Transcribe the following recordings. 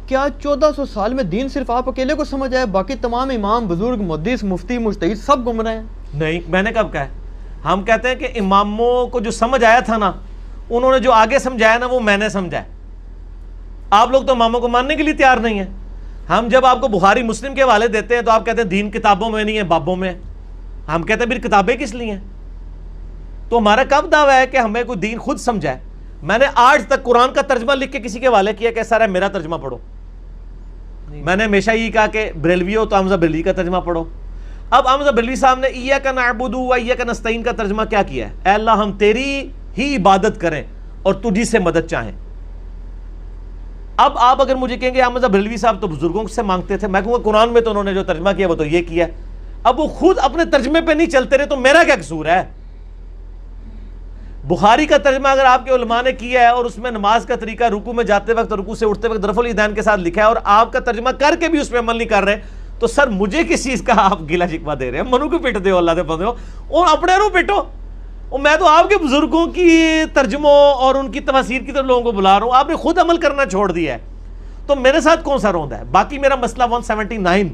کیا 1400 سال میں دین صرف آپ اکیلے کو سمجھ آئے، باقی تمام امام، بزرگ، محدث، مفتی، مجتہد سب گم رہے ہیں؟ نہیں، میں نے کب کہا ہے؟ ہم کہتے ہیں کہ اماموں کو جو سمجھ آیا تھا نا، انہوں نے جو آگے سمجھایا نا وہ میں نے سمجھا ہے۔ آپ لوگ تو اماموں کو ماننے کے لیے تیار نہیں ہیں۔ ہم جب آپ کو بخاری مسلم کے حوالے دیتے ہیں تو آپ کہتے ہیں دین کتابوں میں نہیں ہے، بابوں میں ہے۔ ہم کہتے ہیں پھر کتابیں کس لیے ہیں؟ تو ہمارا کب دعویٰ ہے کہ ہمیں کوئی دین خود سمجھا ہے؟ میں نے آج تک قرآن کا ترجمہ لکھ کے کسی کے حوالے کیا کہ سر میرا ترجمہ پڑھو؟ میں نے ہمیشہ یہ کہا کہ بریلوی ہو تو حمزہ بریلوی کا ترجمہ پڑھو۔ اب حمزہ بریلوی صاحب نے ایاک نعبد و ایاک نستعین کا ترجمہ کیا کیا ہے؟ اے اللہ ہم تیری ہی عبادت کریں اور تجھی سے مدد چاہیں۔ اب آپ اگر مجھے کہیں گے حمزہ بریلوی صاحب تو بزرگوں سے مانگتے تھے، میں کہوں گا قرآن میں تو انہوں نے جو ترجمہ کیا وہ تو یہ کیا ہے۔ اب وہ خود اپنے ترجمے پہ نہیں چلتے رہے تو میرا کیا قصور ہے؟ بخاری کا ترجمہ اگر آپ کے علماء نے کیا ہے اور اس میں نماز کا طریقہ رکوع میں جاتے وقت، رکوع سے اٹھتے وقت رفع الیدین کے ساتھ لکھا ہے، اور آپ کا ترجمہ کر کے بھی اس پہ عمل نہیں کر رہے، تو سر مجھے کس چیز کا آپ گلا شکوہ دے رہے ہیں؟ منو کو پیٹ دے ہو، اللہ دے بندے ہو، اور اپنے رو پیٹو۔ اور میں تو آپ کے بزرگوں کی ترجموں اور ان کی تفاسیر کی طرف لوگوں کو بلا رہا ہوں، آپ نے خود عمل کرنا چھوڑ دیا ہے، تو میرے ساتھ کون سا روندا ہے؟ باقی میرا مسئلہ 179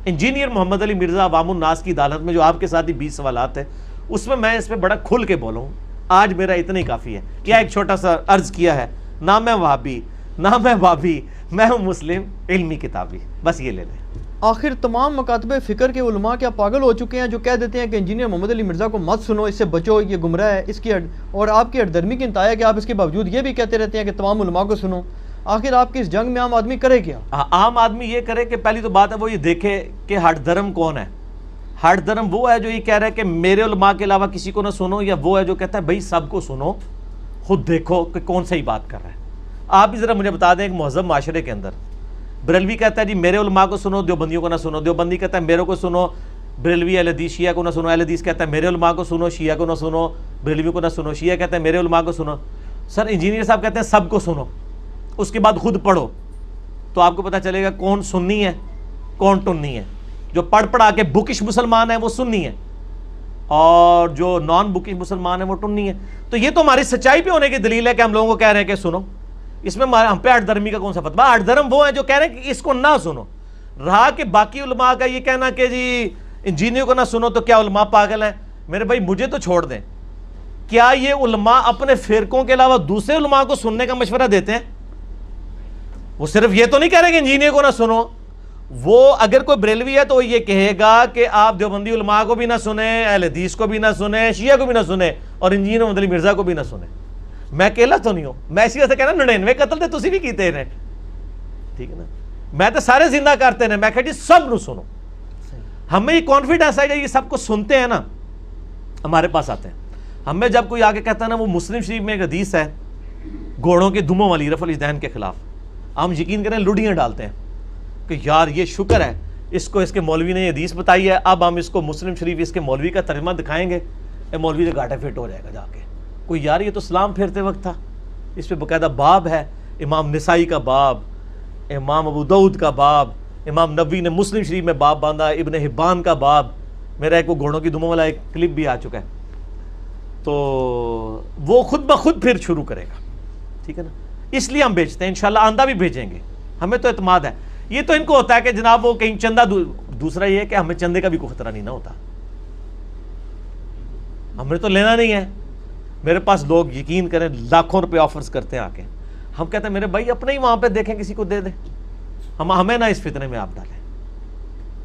انجینئر محمد علی مرزا عوام الناس کی عدالت میں جو آپ کے ساتھ ہی 20 سوالات ہیں، اس میں اس پہ بڑا کھل کے بولوں۔ آج میرا اتنا ہی کافی ہے۔ کیا ایک چھوٹا سا عرض کیا ہے، نہ میں وہابی نہ میں بابی، میں ہوں مسلم علمی کتابی، بس یہ لے لیں۔ آخر تمام مکاتب فکر کے علماء کیا پاگل ہو چکے ہیں جو کہہ دیتے ہیں کہ انجینئر محمد علی مرزا کو مت سنو، اس سے بچو، یہ گمراہ ہے، اس کی اور آپ کی ہردرمی کی انتہا ہے کہ آپ اس کے باوجود یہ بھی کہتے رہتے ہیں کہ تمام علماء کو سنو۔ آخر آپ کی اس جنگ میں عام آدمی کرے کیا؟ عام آدمی یہ کرے کہ پہلی تو بات ہے وہ یہ دیکھے کہ ہٹ دھرم کون ہے۔ ہٹ دھرم وہ ہے جو یہ کہہ رہا ہے کہ میرے علماء کے علاوہ کسی کو نہ سنو، یا وہ ہے جو کہتا ہے بھائی سب کو سنو، خود دیکھو کہ کون صحیح بات کر رہا ہے۔ آپ بھی ذرا مجھے بتا دیں ایک مہذب معاشرے کے اندر بریلوی کہتا ہے جی میرے علماء کو سنو، دیوبندیوں کو نہ سنو، دیوبندی کہتا ہے میرے کو سنو، بریلوی اہل حدیث شیعہ کو نہ سنو، اہل حدیث کہتا ہے میرے علماء کو سنو، شیعہ کو نہ سنو، بریلوی کو نہ سنو، شیعہ کہتا ہے میرے علماء کو سنو۔ سر انجینئر صاحب کہتے ہیں سب کو سنو، اس کے بعد خود پڑھو، تو آپ کو پتہ چلے گا کون سنی ہے کون ٹنی ہے۔ جو پڑھ پڑھا کے بکش مسلمان ہے وہ سنی ہے، اور جو نان بکش مسلمان ہے وہ ٹنی ہے۔ تو یہ تو ہماری سچائی پہ ہونے کی دلیل ہے کہ ہم لوگوں کو کہہ رہے ہیں کہ سنو۔ اس میں ہم پہ ہٹ دھرمی کا کون سا فتویٰ؟ ہٹ دھرم وہ ہے جو کہہ رہے ہیں کہ اس کو نہ سنو۔ رہا کہ باقی علماء کا یہ کہنا کہ جی انجینئر کو نہ سنو تو کیا علماء پاگل ہیں؟ میرے بھائی مجھے تو چھوڑ دیں، کیا یہ علماء اپنے فرقوں کے علاوہ دوسرے علماء کو سننے کا مشورہ دیتے ہیں؟ وہ صرف یہ تو نہیں کہہ رہے کہ انجینئر کو نہ سنو۔ وہ اگر کوئی بریلوی ہے تو وہ یہ کہے گا کہ آپ دیوبندی علماء کو بھی نہ سنیں، اہل حدیث کو بھی نہ سنیں، شیعہ کو بھی نہ سنیں، اور انجینئر محمد علی مرزا کو بھی نہ سنیں۔ میں اکیلا تو نہیں ہوں، میں اسی وجہ سے کہنا 99 قتل تے تسی بھی کیتے ہیں، ٹھیک ہے نا؟ میں تو سارے زندہ کرتے ہیں، میں کہا جی سب نو سنو۔ ہمیں یہ کانفیڈنس ہے یہ سب کو سنتے ہیں نا، ہمارے پاس آتے ہیں۔ ہمیں جب کوئی آگے کہتا ہے نا، وہ مسلم شریف میں ایک حدیث ہے گھوڑوں کے دموں والی رفع الیدین کے خلاف، ہم یقین کریں لڑیاں ڈالتے ہیں کہ یار یہ شکر ہے اس کو اس کے مولوی نے یہ حدیث بتائی ہے، اب ہم اس کو مسلم شریف اس کے مولوی کا ترجمہ دکھائیں گے، اے مولوی سے گھاٹا فٹ ہو جائے گا جا کے۔ کوئی یار یہ تو سلام پھیرتے وقت تھا، اس پہ باقاعدہ باب ہے، امام نسائی کا باب، امام ابو داؤد کا باب، امام نبوی نے مسلم شریف میں باب باندھا، ابن حبان کا باب، میرا ایک وہ گھوڑوں کی دموں والا ایک کلپ بھی آ چکا ہے، تو وہ خود بخود پھر شروع کرے گا، ٹھیک ہے نا؟ اس لیے ہم بھیجتے ہیں، انشاءاللہ آندہ بھی بھیجیں گے، ہمیں تو اعتماد ہے۔ یہ تو ان کو ہوتا ہے کہ جناب وہ کہیں چندہ دوسرا یہ ہے کہ ہمیں چندے کا بھی کوئی خطرہ نہیں نہ ہوتا، ہمیں تو لینا نہیں ہے۔ میرے پاس لوگ یقین کریں لاکھوں روپے آفرز کرتے ہیں آ کے، ہم کہتے ہیں میرے بھائی اپنے ہی وہاں پہ دیکھیں کسی کو دے دیں، ہمیں نہ اس فتنے میں آپ ڈالیں۔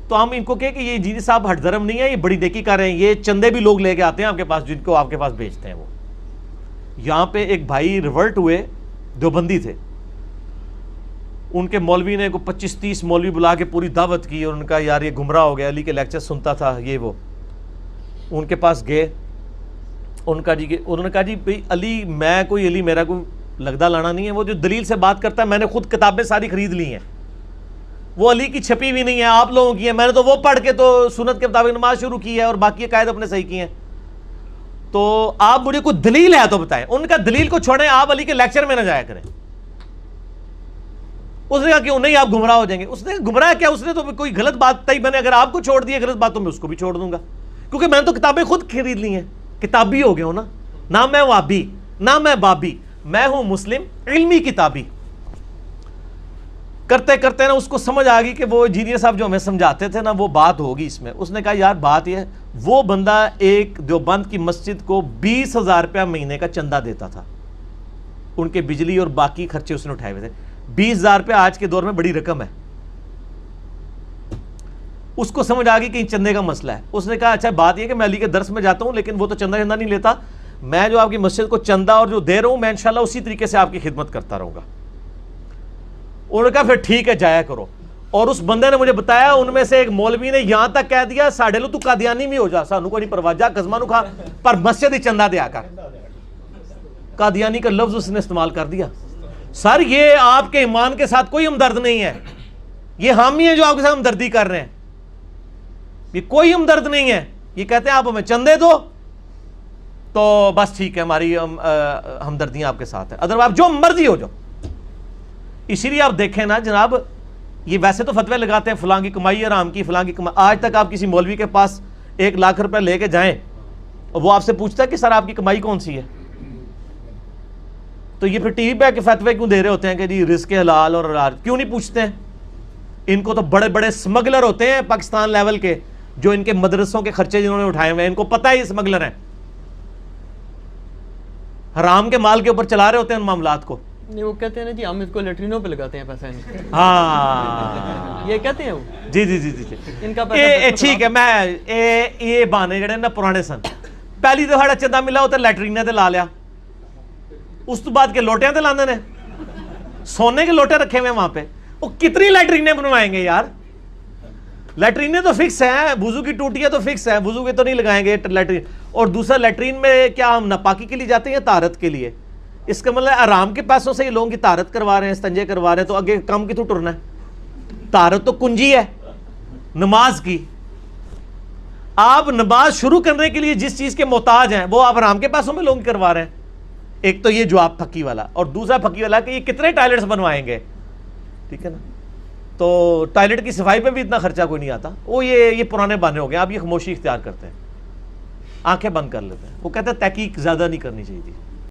تو ہم ان کو کہیں کہ یہ انجینئر صاحب ہٹ دھرم نہیں ہے، یہ بڑی نیکی کر رہے ہیں، یہ چندے بھی لوگ لے کے آتے ہیں آپ کے پاس، جن کو آپ کے پاس بھیجتے ہیں۔ وہ یہاں پہ ایک بھائی ریورٹ ہوئے، دیوبندی تھے، ان کے مولوی نے کو 25-30 مولوی بلا کے پوری دعوت کی، اور ان کا یار یہ گمراہ ہو گیا، علی کے لیکچر سنتا تھا یہ وہ۔ ان کے پاس گئے، انہوں نے کہا جی بھائی علی، میں کوئی علی میرا کوئی لگدہ لانا نہیں ہے، وہ جو دلیل سے بات کرتا ہے میں نے خود کتابیں ساری خرید لی ہیں، وہ علی کی چھپی ہوئی نہیں ہے، آپ لوگوں کی ہے، میں نے تو وہ پڑھ کے تو سنت کے مطابق نماز شروع کی ہے اور باقی عقائد اپنے صحیح کی ہیں، تو آپ مجھے کوئی دلیل ہے تو بتائیں۔ ان کا دلیل کو چھوڑیں، آپ علی کے لیکچر میں نہ جایا کریں۔ اس نے کہا کہ نہیں آپ گمراہ ہو جائیں گے۔ اس نے گمراہ کیا؟ اس نے تو کوئی غلط بات تھی، میں نے اگر آپ کو چھوڑ دی غلط بات تو میں اس کو بھی چھوڑ دوں گا، کیونکہ میں نے تو کتابیں خود خرید لی ہیں، کتابی ہو گیا ہوں نا، نہ میں وابی نہ میں بابی، میں ہوں مسلم علمی کتابی۔ کرتے کرتے نا اس کو سمجھ آ گئی کہ وہ انجینئر صاحب جو ہمیں سمجھاتے تھے نا وہ بات ہوگی اس میں. اس نے کہا یار بات یہ ہے, وہ بندہ ایک دیوبند کی مسجد کو 20,000 روپیہ مہینے کا چندہ دیتا تھا, ان کے بجلی اور باقی خرچے اس نے اٹھائے ہوئے تھے. 20,000 روپیہ آج کے دور میں بڑی رقم ہے. اس کو سمجھ آ گئی کہ چندے کا مسئلہ ہے. اس نے کہا اچھا بات یہ کہ میں علی کے درس میں جاتا ہوں لیکن وہ تو چندہ نہیں لیتا, میں جو آپ کی مسجد کو چندہ اور جو دے رہا ہوں میں انشاءاللہ اسی طریقے سے آپ کی خدمت کرتا رہوں گا. انہوں نے کہا پھر ٹھیک ہے جایا کرو. اور اس بندے نے مجھے بتایا ان میں سے ایک مولوی نے یہاں تک کہہ دیا ساڑھے لو تو قادیانی بھی ہو جا, سانو کو نہیں پرواہ, جا قزمہ نو کھا پر مسجد ہی چندہ دیا کر. قادیانی کا لفظ اس نے استعمال کر دیا. سر یہ آپ کے ایمان کے ساتھ کوئی ہمدرد نہیں ہے, یہ حامی ہیں جو آپ کے ساتھ ہمدردی کر رہے ہیں, یہ کوئی ہمدرد نہیں ہے. یہ کہتے ہیں آپ ہمیں چندے دو تو بس ٹھیک ہے ہماری ہمدردیاں آپ کے ساتھ ہیں, ادروائز آپ جو مرضی ہو جاؤ. اسی لیے آپ دیکھیں نا جناب, یہ ویسے تو فتوے لگاتے ہیں فلاں کی کمائی حرام کی, فلاں کی کمائی. آج تک آپ کسی مولوی کے پاس 1 لاکھ روپے لے کے جائیں اور وہ آپ سے پوچھتا ہے کہ سر آپ کی کمائی کون سی ہے, تو یہ پھر ٹی وی پہ کہ فتوے کیوں دے رہے ہوتے ہیں کہ جی رزق حلال اور حرام, کیوں نہیں پوچھتے ہیں؟ ان کو تو بڑے بڑے اسمگلر ہوتے ہیں پاکستان لیول کے, جو ان کے مدرسوں کے خرچے جنہوں نے اٹھائے ہوئے ہیں, ان کو پتہ ہے یہ اسمگلر ہیں, حرام کے مال کے اوپر چلا رہے ہوتے ہیں ان معاملات کو. نہیں وہ کہتے ہیں نا جی ہم اس کو لیٹرینوں پہ لگاتے ہیں پیسہ, ہاں یہ کہتے ہیں وہ. جی جی جی جی ان کا پیسہ ٹھیک ہے. میں یہ بہانے جڑے نا پرانے سن, پہلی دفعہ چندہ ملا ہوتا لیٹرینے تے لا لیا, اس تو بعد کے لوٹیاں تے لاندے نے, سونے کے لوٹے رکھے ہوئے وہاں پہ. وہ کتنی لیٹرینے بنوائیں گے یار, لیٹرینے تو فکس ہیں, وضو کی ٹوٹیاں تو فکس ہیں, وضو کے تو نہیں لگائیں گے لیٹرین. اور دوسرا لیٹرین میں کیا ہم ناپاکی کے لیے جاتے ہیں یا طہارت کے لیے؟ اس کا مطلب آرام کے پیسوں سے یہ لوگوں کی طہارت کروا رہے ہیں, استنجے کروا رہے ہیں, تو آگے کام کی تو ٹرنا ہے. طہارت تو کنجی ہے نماز کی. آپ نماز شروع کرنے کے لیے جس چیز کے محتاج ہیں وہ آپ آرام کے پیسوں میں لوگ کروا رہے ہیں. ایک تو یہ جواب پھکی والا, اور دوسرا پھکی والا کہ یہ کتنے ٹوائلٹس بنوائیں گے, ٹھیک ہے نا. تو ٹوائلٹ کی صفائی پہ بھی اتنا خرچہ کوئی نہیں آتا. وہ یہ پرانے بہانے ہو گئے, آپ یہ خاموشی اختیار کرتے ہیں, آنکھیں بند کر لیتے ہیں. وہ کہتے ہیں تحقیق زیادہ نہیں کرنی چاہیے تھی.